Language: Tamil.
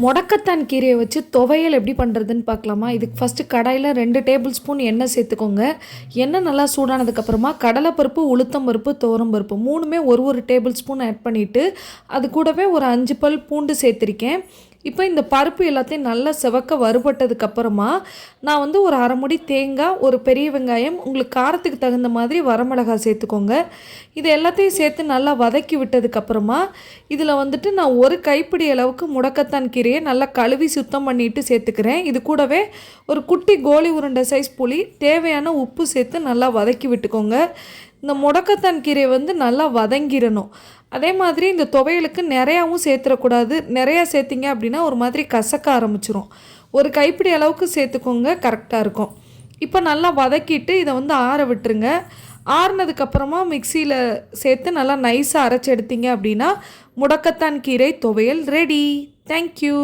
முடக்கத்தான் கீரையை வச்சு துவையல் எப்படி பண்ணுறதுன்னு பார்க்கலாமா? இதுக்கு ஃபஸ்ட்டு கடாயில் 2 டேபிள் ஸ்பூன் எண்ணெய் சேர்த்துக்கோங்க. எண்ணெய் நல்லா சூடானதுக்கப்புறமா கடலைப்பருப்பு, உளுத்தம் பருப்பு, துவரம் பருப்பு 3மே ஒரு டேபிள் ஸ்பூன் ஆட் பண்ணிவிட்டு அது கூடவே ஒரு 5 பல் பூண்டு சேர்த்துருக்கேன். இப்போ இந்த பருப்பு எல்லாத்தையும் நல்லா செவக்க வறுபட்டதுக்கப்புறமா நான் வந்து ஒரு அரை முடி தேங்காய், ஒரு பெரிய வெங்காயம், உங்களுக்கு காரத்துக்கு தகுந்த மாதிரி வரமிளகாய் சேர்த்துக்கோங்க. இது எல்லாத்தையும் சேர்த்து நல்லா வதக்கி விட்டதுக்கப்புறமா இதில் வந்துட்டு நான் ஒரு கைப்பிடி அளவுக்கு முடக்கத்தான் கீரையை நல்லா கழுவி சுத்தம் பண்ணிவிட்டு சேர்த்துக்கிறேன். இது கூடவே ஒரு குட்டி கோலி உருண்டை சைஸ் புளி, தேவையான உப்பு சேர்த்து நல்லா வதக்கி விட்டுக்கோங்க. இந்த முடக்கத்தான் கீரையை வந்து நல்லா வதங்கிடணும். அதே மாதிரி இந்த துவையலுக்கு நிறையாவும் சேர்த்துடக்கூடாது. நிறையா சேர்த்திங்க அப்படின்னா ஒரு மாதிரி கசக்க ஆரம்பிச்சிரும். ஒரு கைப்பிடி அளவுக்கு சேர்த்துக்கோங்க, கரெக்டாக இருக்கும். இப்போ நல்லா வதக்கிட்டு இதை வந்து ஆற விட்டுருங்க. ஆறுனதுக்கப்புறமா மிக்சியில் சேர்த்து நல்லா நைஸாக அரைச்சி எடுத்தீங்க அப்படின்னா முடக்கத்தான் கீரை துவையல் ரெடி. தேங்க்யூ.